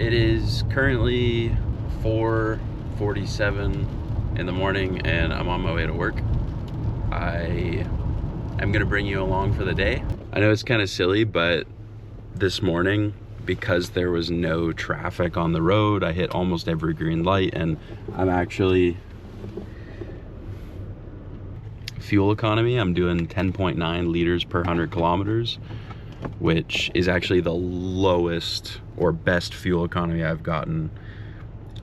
It is currently 4:47 in the morning and I'm on my way to work. I am gonna bring you along for the day. I know it's kind of silly, but this morning, because there was no traffic on the road, I hit almost every green light, and I'm actually fuel economy, I'm doing 10.9 liters per 100 kilometers, which is actually the lowest or best fuel economy I've gotten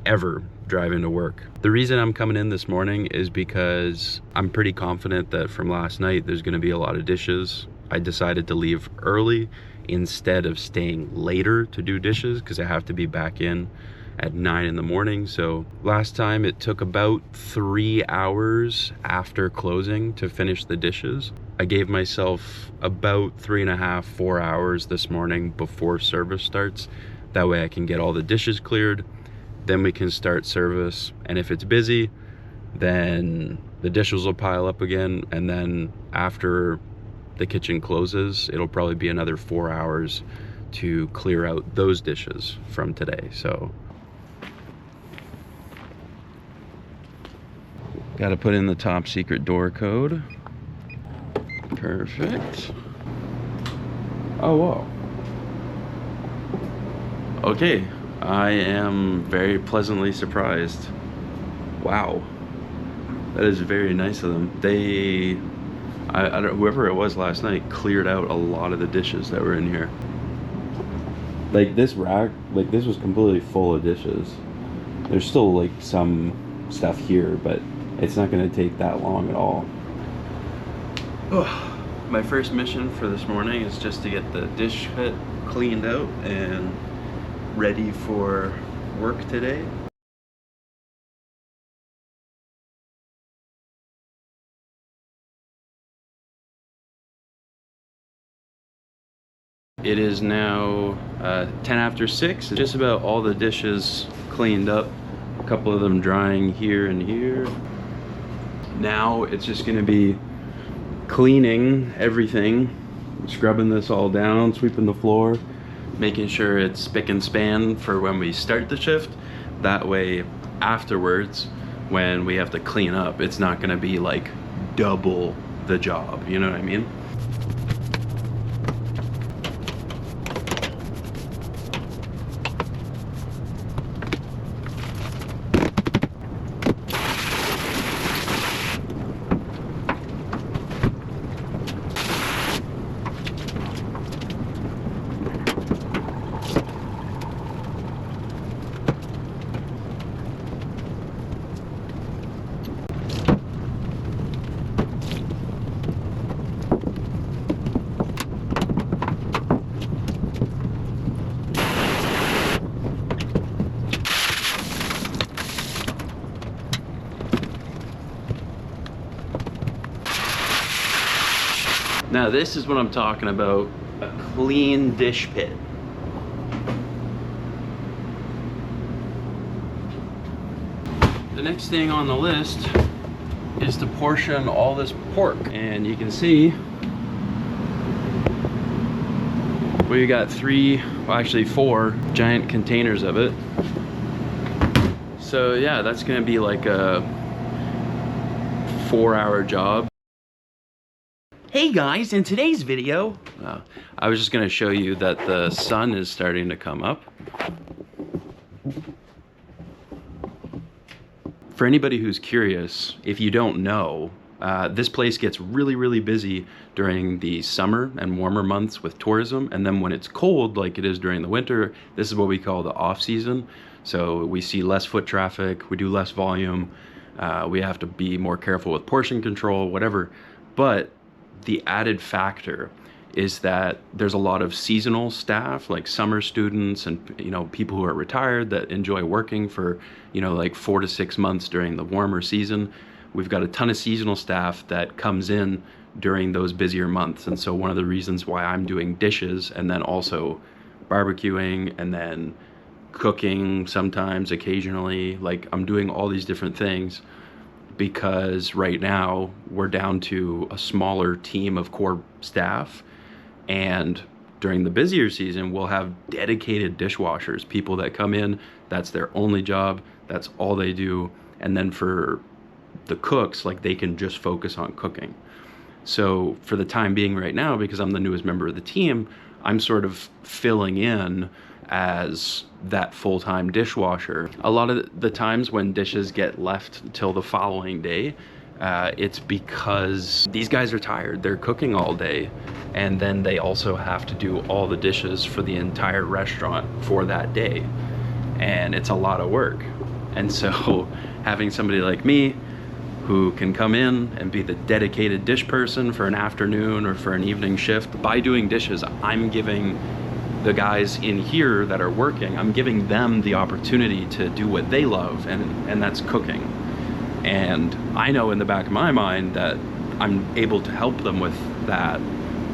ever driving to work. The reason I'm coming in this morning is because I'm pretty confident that from last night there's going to be a lot of dishes. I decided to leave early instead of staying later to do dishes because I have to be back in at 9 in the morning. So last time it took about 3 hours after closing to finish the dishes. I gave myself about 3.5, 4 hours this morning before service starts. That way I can get all the dishes cleared, then we can start service. And if it's busy, then the dishes will pile up again. And then after the kitchen closes, it'll probably be another 4 hours to clear out those dishes from today. So got to put in the top secret door code. Perfect. Oh, whoa. Okay, I am very pleasantly surprised. Wow, that is very nice of them. I don't, whoever it was last night cleared out a lot of the dishes that were in here. Like this rack, like this was completely full of dishes. There's still like some stuff here, but it's not going to take that long at all. Oh, my first mission for this morning is just to get the dish pit cleaned out and ready for work today. It is now 10 after 6. Just about all the dishes cleaned up. A couple of them drying here and here. Now it's just gonna be cleaning everything, scrubbing this all down, sweeping the floor, making sure it's spick and span for when we start the shift. That way afterwards, when we have to clean up, it's not gonna be like double the job, you know what I mean? Now this is what I'm talking about, a clean dish pit. The next thing on the list is to portion all this pork. And you can see we got 3, well actually 4 giant containers of it. So yeah, that's gonna be like a 4-hour job. Hey guys, in today's video, I was just going to show you that the sun is starting to come up. For anybody who's curious, if you don't know, this place gets really busy during the summer and warmer months with tourism, and then when it's cold like it is during the winter, this is what we call the off season. So we see less foot traffic, we do less volume, we have to be more careful with portion control, whatever. But the added factor is that there's a lot of seasonal staff, like summer students and, you know, people who are retired that enjoy working for, you know, like 4 to 6 months during the warmer season. We've got a ton of seasonal staff that comes in during those busier months. And so one of the reasons why I'm doing dishes and then also barbecuing and then cooking sometimes, occasionally, like I'm doing all these different things because right now we're down to a smaller team of core staff, and during the busier season, we'll have dedicated dishwashers, people that come in, that's their only job, that's all they do. And then for the cooks, like, they can just focus on cooking. So for the time being right now, because I'm the newest member of the team, I'm sort of filling in as that full-time dishwasher. A lot of the times when dishes get left till the following day, it's because these guys are tired. They're cooking all day, and then they also have to do all the dishes for the entire restaurant for that day. And it's a lot of work. And so having somebody like me who can come in and be the dedicated dish person for an afternoon or for an evening shift, by doing dishes, I'm giving the guys in here that are working, I'm giving them the opportunity to do what they love, and that's cooking. And I know in the back of my mind that I'm able to help them with that.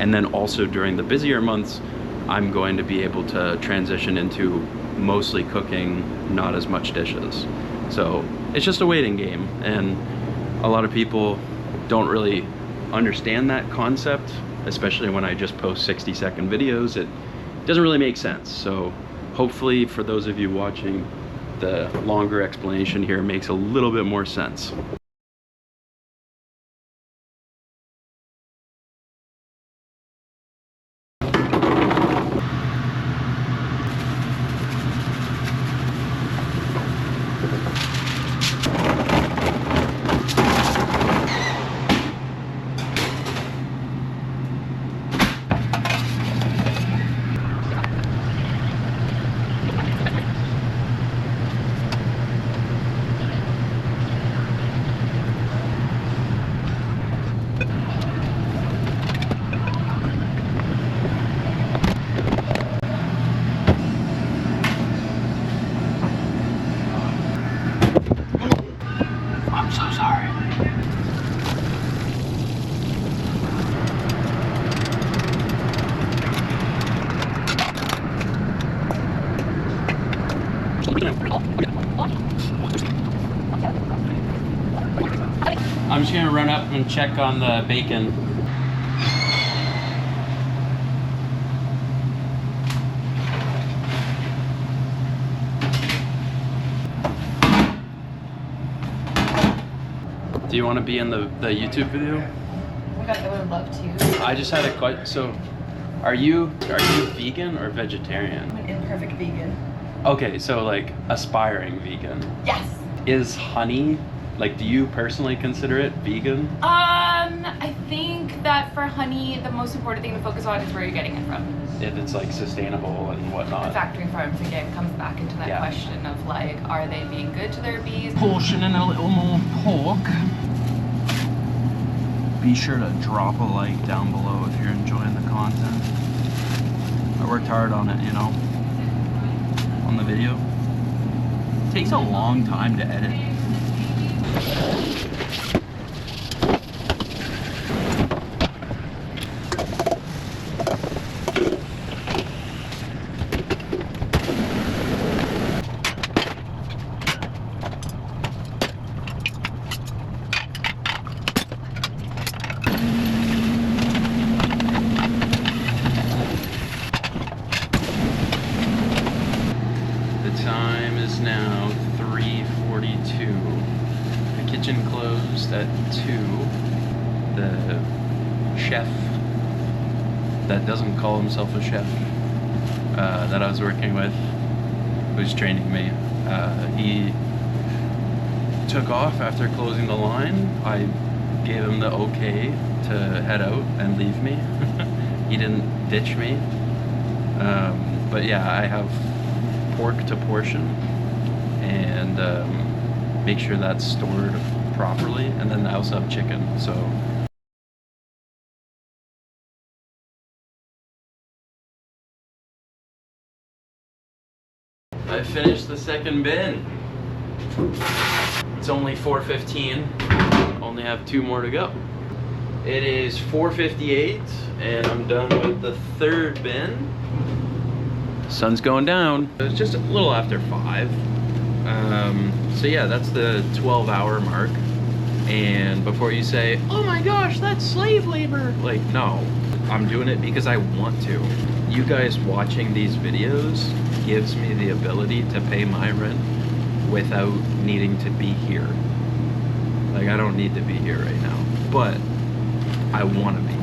And then also during the busier months, I'm going to be able to transition into mostly cooking, not as much dishes. So it's just a waiting game. And a lot of people don't really understand that concept, especially when I just post 60-second videos. It doesn't really make sense. So hopefully for those of you watching, the longer explanation here makes a little bit more sense. I'm just gonna run up and check on the bacon. Do you want to be in the YouTube video? Oh my god, I would love to. I just had a question. So, are you vegan or vegetarian? I'm an imperfect vegan. Okay, so like aspiring vegan. Yes. Is honey, like, do you personally consider it vegan? I think that for honey, the most important thing to focus on is where you're getting it from. If it's like sustainable and whatnot. The factory farms again comes back into that question of like, are they being good to their bees? Portioning a little more pork. Be sure to drop a like down below if you're enjoying the content. I worked hard on it, you know, on the video. It takes a long time to edit. Time is now 3:42. The kitchen closed at 2. The chef that doesn't call himself a chef that I was working with, who's training me, he took off after closing the line. I gave him the okay to head out and leave me. He didn't ditch me. But yeah, I have pork to portion and make sure that's stored properly, and then I also have chicken. So I finished the second bin. It's only 4:15. Only have 2 more to go. It is 4:58 and I'm done with the third bin. Sun's going down. It's just a little after 5. So yeah, that's the 12-hour mark. And before you say, oh my gosh, that's slave labor, like, no, I'm doing it because I want to. you guys watching these videos gives me the ability to pay my rent without needing to be here. Like, I don't need to be here right now, but I want to be.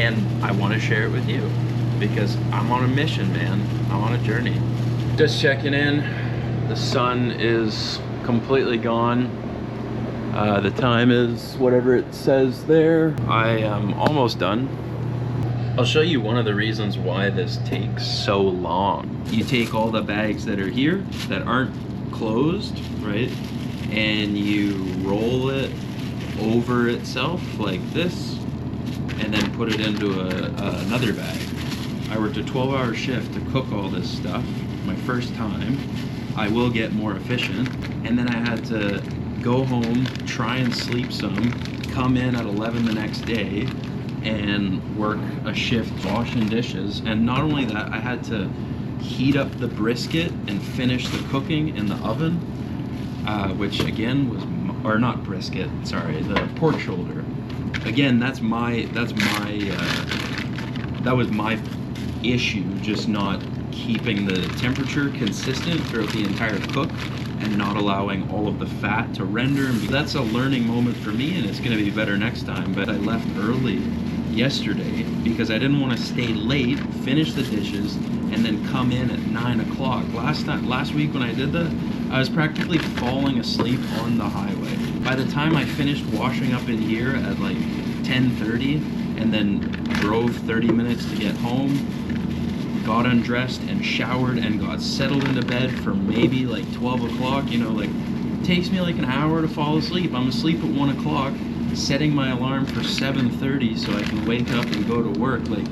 And I want to share it with you because I'm on a mission, man. I'm on a journey. Just checking in. The sun is completely gone. The time is whatever it says there. I am almost done. I'll show you one of the reasons why this takes so long. You take all the bags that are here that aren't closed, right? And you roll it over itself like this, and then put it into another bag. I worked a 12-hour shift to cook all this stuff. My first time. I will get more efficient. And then I had to go home, try and sleep some, come in at 11 the next day, and work a shift washing dishes. And not only that, I had to heat up the brisket and finish the cooking in the oven, which again was, or not brisket, sorry, the pork shoulder. Again, that was my issue, just not keeping the temperature consistent throughout the entire cook and not allowing all of the fat to render. That's a learning moment for me, and it's gonna be better next time. But I left early yesterday because I didn't want to stay late, finish the dishes, and then come in at 9 o'clock. Last week when I did that, I was practically falling asleep on the highway. By the time I finished washing up in here at like 10:30 and then drove 30 minutes to get home, got undressed and showered and got settled into bed for maybe like 12 o'clock, you know, like it takes me like an hour to fall asleep. I'm asleep at 1 o'clock, setting my alarm for 7:30 so I can wake up and go to work. Like,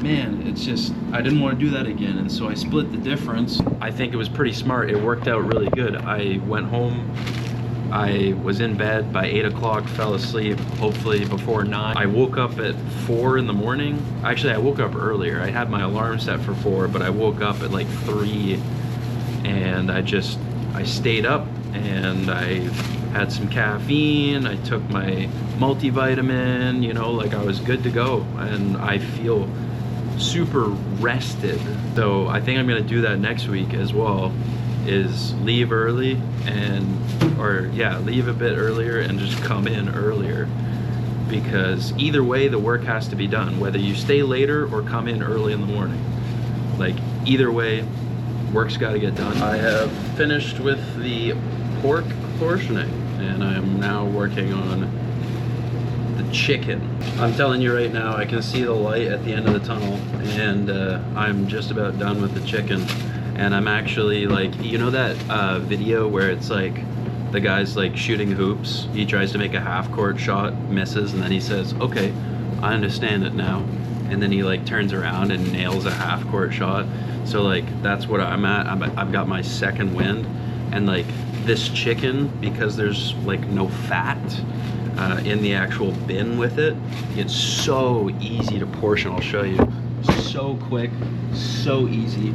man, it's just, I didn't want to do that again, and so I split the difference. I think it was pretty smart. It worked out really good. I went home, I was in bed by 8 o'clock, fell asleep, hopefully before 9. I woke up at 4 in the morning. Actually, I woke up earlier. I had my alarm set for 4, but I woke up at like 3, and I stayed up, and I had some caffeine. I took my multivitamin, you know, like I was good to go, and I feel super rested. So I think I'm gonna do that next week as well, is leave early leave a bit earlier and just come in earlier, because either way the work has to be done, whether you stay later or come in early in the morning. Like, either way, work's got to get done. I have finished with the pork portioning, and I'm now working on the chicken. I'm telling you right now, I can see the light at the end of the tunnel, and I'm just about done with the chicken. And I'm actually like, you know that video where it's like the guy's like shooting hoops, he tries to make a half court shot, misses, and then he says, okay, I understand it now, and then he like turns around and nails a half court shot. So like, that's what I'm at. I've got my second wind, and like this chicken, because there's like no fat in the actual bin with it, it's so easy to portion. I'll show you. So quick, so easy.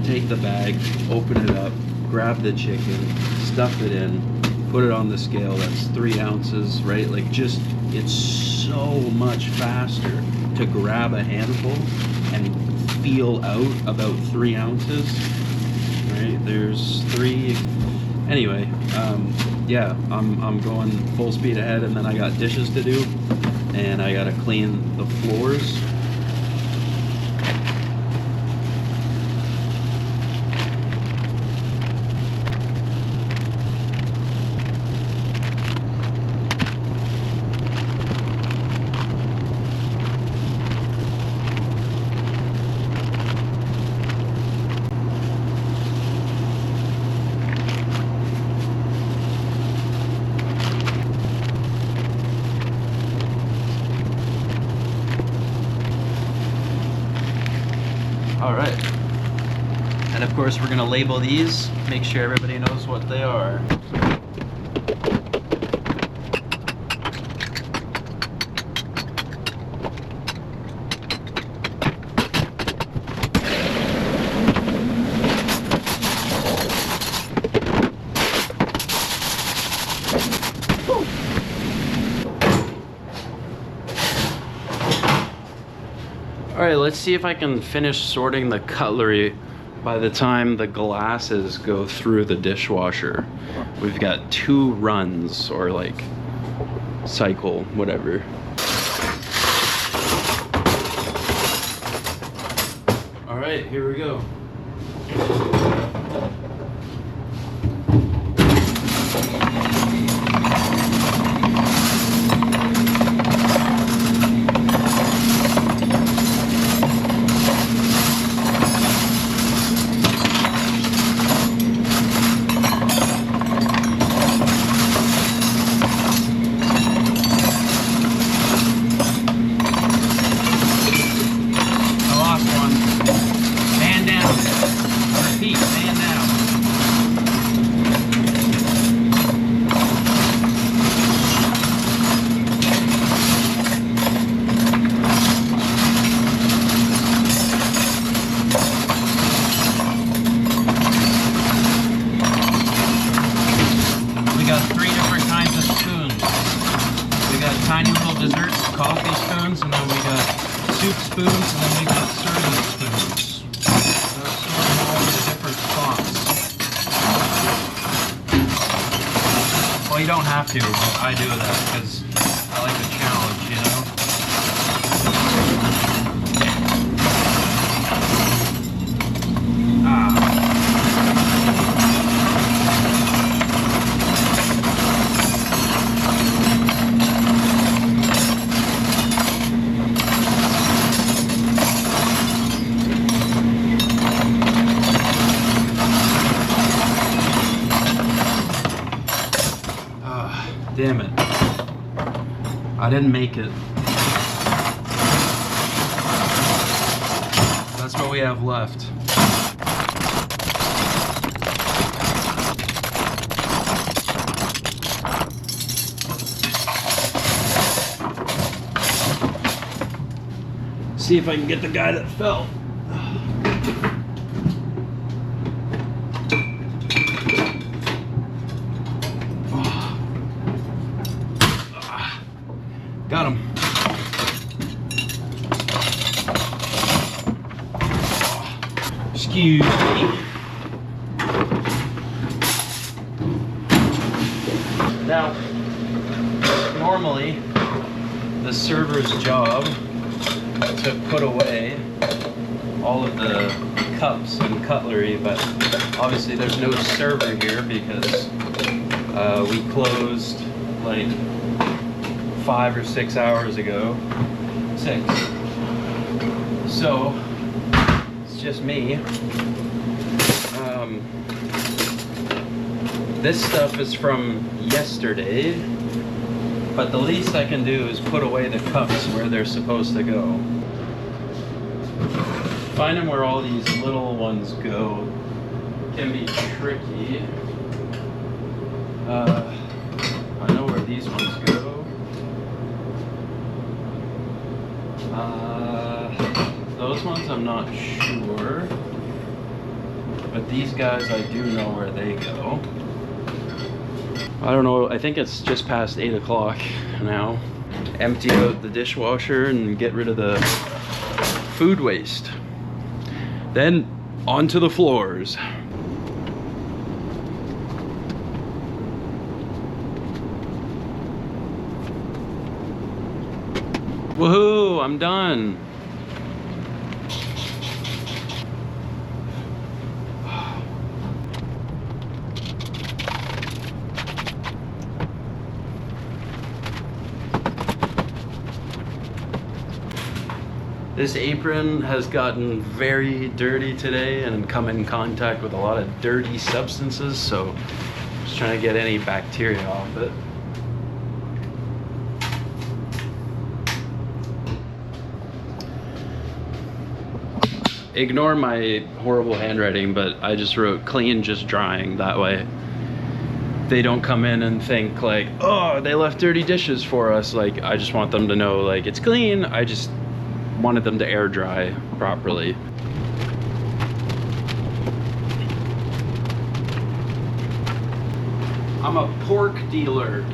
Take the bag, open it up, grab the chicken, stuff it in, put it on the scale. That's 3 ounces, right? Like, just, it's so much faster to grab a handful and feel out about 3 ounces, right? There's 3. Anyway, yeah, I'm going full speed ahead, and then I got dishes to do, and I gotta clean the floors. All right, and of course we're gonna label these, make sure everybody knows what they are. All right, let's see if I can finish sorting the cutlery by the time the glasses go through the dishwasher. We've got 2 runs, or like cycle, whatever. All right, here we go. Tiny little dessert coffee spoons, and then we got soup spoons, and then we got serving spoons. So let's store them all into different spots. Well, you don't have to, but I do that because I like the challenge, you know? Damn it. I didn't make it. That's what we have left. See if I can get the guy that fell. Got him. Excuse me. Now, normally, the server's job to put away all of the cups and cutlery, but obviously there's no server here because we closed like 5 or 6 hours ago. 6. So it's just me. This stuff is from yesterday, but the least I can do is put away the cups where they're supposed to go. Finding where all these little ones go can be tricky. I know where these ones go. Those ones I'm not sure, but these guys I do know where they go. I don't know, I think it's just past 8 o'clock now. Empty out the dishwasher and get rid of the food waste. Then onto the floors. Woohoo, I'm done. This apron has gotten very dirty today and come in contact with a lot of dirty substances, so just trying to get any bacteria off it. Ignore my horrible handwriting, but I just wrote clean, just drying. That way they don't come in and think like, oh, they left dirty dishes for us. Like, I just want them to know like it's clean. I just wanted them to air dry properly. I'm a pork dealer.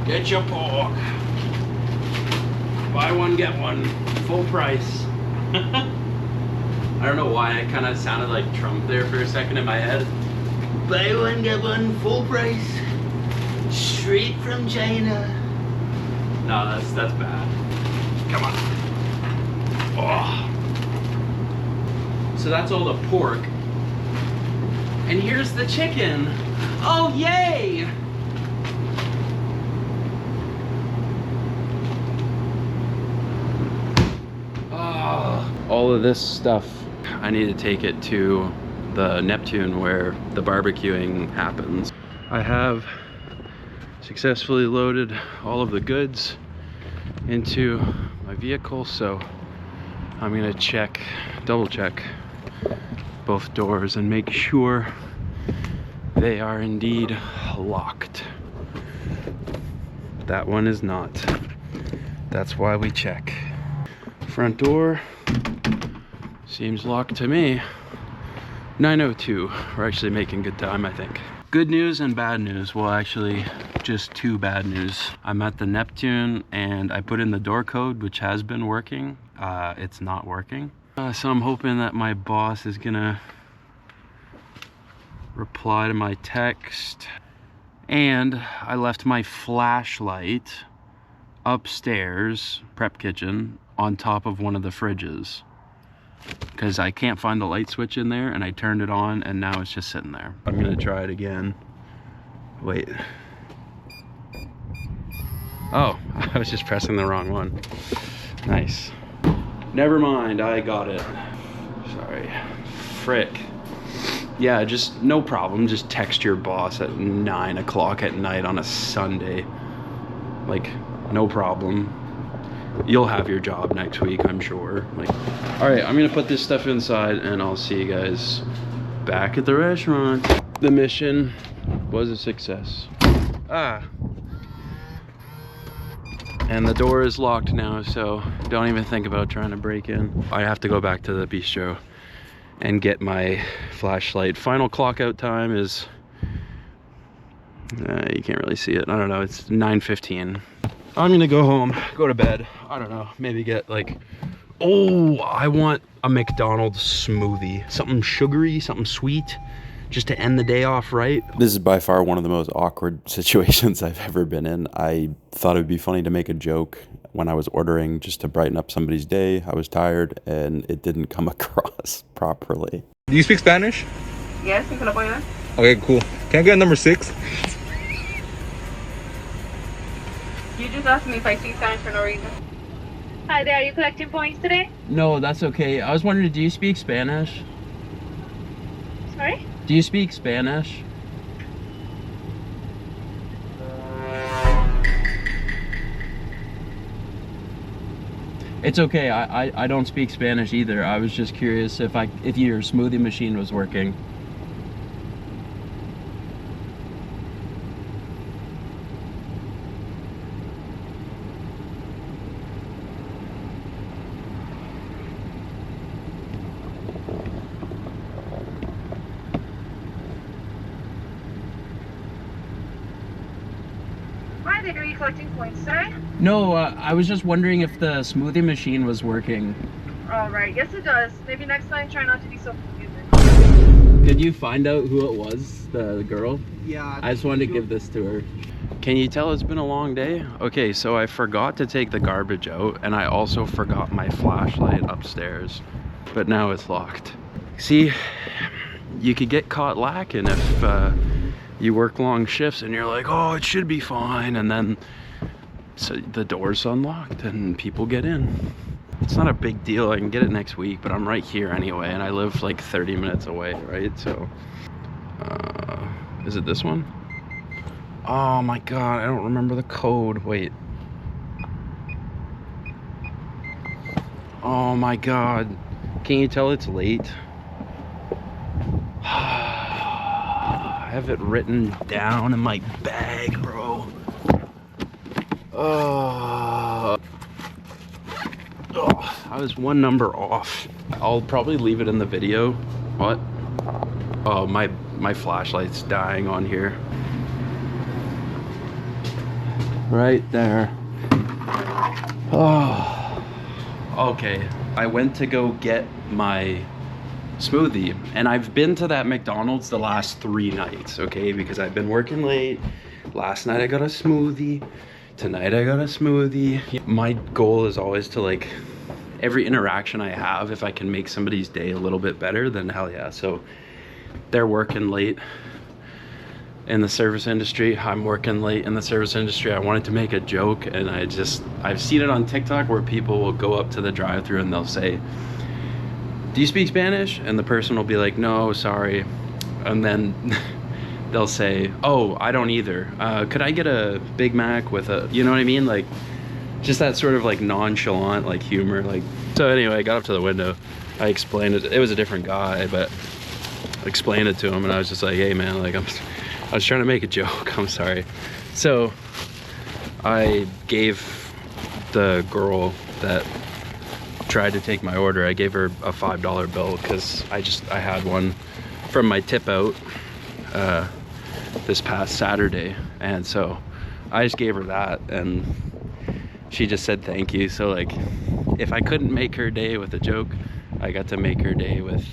Get your pork. Buy one, get one full price. I don't know why I kind of sounded like Trump there for a second in my head. Buy one, get one, full price. Straight from China. No, that's bad. Come on. Oh. So that's all the pork. And here's the chicken. Oh, yay! Oh. All of this stuff, I need to take it to the Neptune where the barbecuing happens. I have successfully loaded all of the goods into my vehicle, so I'm gonna double check both doors and make sure they are indeed locked. That one is not. That's why we check. Front door seems locked to me. 9:02. We're actually making good time, I think. Good news and bad news. Well, actually, just two bad news. I'm at the Neptune and I put in the door code, which has been working. It's not working. So I'm hoping that my boss is gonna reply to my text. And I left my flashlight upstairs, prep kitchen, on top of one of the fridges. Because I can't find the light switch in there, and I turned it on and now it's just sitting there. I'm gonna try it again. Wait. Oh, I was just pressing the wrong one. Nice. Never mind, I got it. Sorry. Frick. Yeah, just no problem. Just text your boss at 9 o'clock at night on a Sunday. Like, no problem. You'll have your job next week, I'm sure. Like, all right, I'm gonna put this stuff inside and I'll see you guys back at the restaurant. The mission was a success. And the door is locked now, so don't even think about trying to break in. I have to go back to the bistro and get my flashlight. Final clock out time is, you can't really see it. I don't know, it's 9:15. I'm gonna go home, go to bed. I don't know, maybe get like, oh, I want a McDonald's smoothie. Something sugary, something sweet, just to end the day off right. This is by far one of the most awkward situations I've ever been in. I thought it would be funny to make a joke when I was ordering just to brighten up somebody's day. I was tired and it didn't come across properly. Do you speak Spanish? Yes, ¿en qué lo puedo ayudar? Okay, cool. Can I get number 6? You just asked me if I speak Spanish for no reason. Hi there, are you collecting points today? No, that's okay. I was wondering, do you speak Spanish? Sorry? Do you speak Spanish? It's okay, I don't speak Spanish either. I was just curious if your smoothie machine was working. Hi there, are you collecting points today? No, I was just wondering if the smoothie machine was working. Alright, yes it does. Maybe next time try not to be so confusing. Did you find out who it was, the girl? Yeah. I just wanted to give this to her. Can you tell it's been a long day? Okay, so I forgot to take the garbage out and I also forgot my flashlight upstairs, but now it's locked. See, you could get caught lacking if you work long shifts and you're like, oh, it should be fine, and then so the door's unlocked and people get in. It's not a big deal, I can get it next week, but I'm right here anyway and I live like 30 minutes away, right? So is it this one? Oh my god, I don't remember the code. Wait. Oh my god, can you tell it's late? I have it written down in my bag, bro. Oh, I was one number off. I'll probably leave it in the video. What? Oh, my flashlight's dying on here. Right there. Oh, Okay, I went to go get my smoothie, and I've been to that McDonald's the last 3 nights, okay, because I've been working late. Last night I got a smoothie, tonight I got a smoothie. My goal is always to, like, every interaction I have, if I can make somebody's day a little bit better, then hell yeah. So they're working late in the service industry, I'm working late in the service industry. I wanted to make a joke, and I've seen it on TikTok where people will go up to the drive-thru and they'll say, do you speak Spanish? And the person will be like, no, sorry. And then they'll say, oh, I don't either. Could I get a Big Mac with a, you know what I mean? Like, just that sort of like nonchalant, like humor. Like, so anyway, I got up to the window. I explained it. It was a different guy, but I explained it to him, and I was just like, hey man, like I was trying to make a joke, I'm sorry. So I gave the girl that tried to take my order, I gave her a $5 bill because I had one from my tip out this past Saturday, and so I just gave her that, and she just said thank you. So like, if I couldn't make her day with a joke, I got to make her day with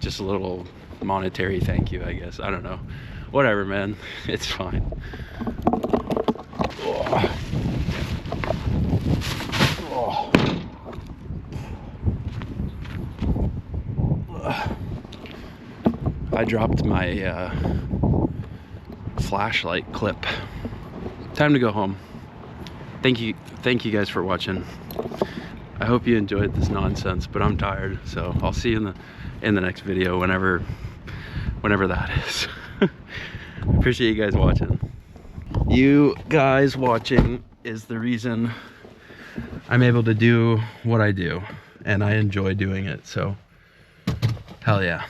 just a little monetary thank you, I guess. I don't know. Whatever, man. It's fine. Oh. Oh. I dropped my flashlight clip. Time to go home. Thank you guys for watching. I hope you enjoyed this nonsense, but I'm tired, so I'll see you in the next video, whenever that is. Appreciate you guys watching. You guys watching is the reason I'm able to do what I do, and I enjoy doing it, so hell yeah.